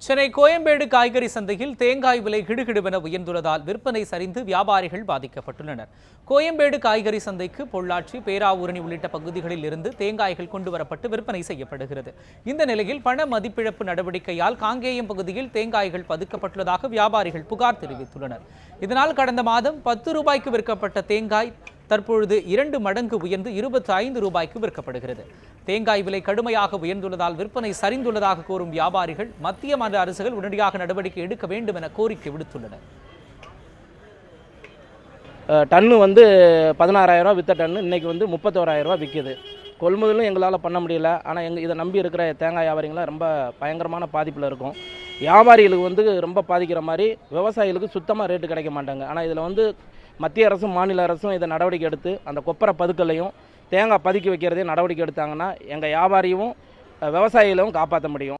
சென்னை கோயம்பேடு காய்கறி சந்தையில் தேங்காய் விலை கிடுகிடுவென உயர்ந்துள்ளதால் விற்பனை சரிந்து வியாபாரிகள் பாதிக்கப்பட்டுள்ளனர். கோயம்பேடு காய்கறி சந்தைக்கு பொள்ளாச்சி, பேராவூரணி உள்ளிட்ட பகுதிகளில் இருந்து தேங்காய்கள் கொண்டுவரப்பட்டு விற்பனை செய்யப்படுகிறது. இந்த நிலையில் பண மதிப்பிழப்பு நடவடிக்கையால் காங்கேயம் பகுதியில் தேங்காய்கள் பதுக்கப்பட்டுள்ளதாக வியாபாரிகள் புகார் தெரிவித்துள்ளனர். இதனால் கடந்த மாதம் 10 ரூபாய்க்கு விற்கப்பட்ட தேங்காய் தற்பொழுது 2 மடங்கு உயர்ந்து 25 ரூபாய்க்கு விற்கப்படுகிறது. தேங்காய் விலை கடுமையாக உயர்ந்துள்ளதால் விற்பனை சரிந்துள்ளதாக கூறும் வியாபாரிகள் மத்திய மாநில அரசுகள் உடனடியாக நடவடிக்கை எடுக்க வேண்டும் என கோரிக்கை விடுத்துள்ளனர். டன்னு 16,000 ரூபா விற்ற டன்னு இன்னைக்கு 31,000 ரூபா விற்கிது. கொள்முதலும் எங்களால் பண்ண முடியல. ஆனால் இதை நம்பி இருக்கிற தேங்காய் வியாபாரிகளாம் ரொம்ப பயங்கரமான பாதிப்பில் இருக்கும். வியாபாரிகளுக்கு ரொம்ப பாதிக்கிற மாதிரி விவசாயிகளுக்கு சுத்தமாக ரேட்டு கிடைக்க மாட்டாங்க. ஆனால் இதில் மத்திய அரசும் மாநில அரசும் இதை நடவடிக்கை எடுத்து அந்த கொப்பரை பதுக்கலையும் தேங்காய் பதுக்கி வைக்கிறதையும் நடவடிக்கை எடுத்தாங்கன்னா எங்கள் வியாபாரியும் விவசாயிகளும் காப்பாற்ற முடியும்.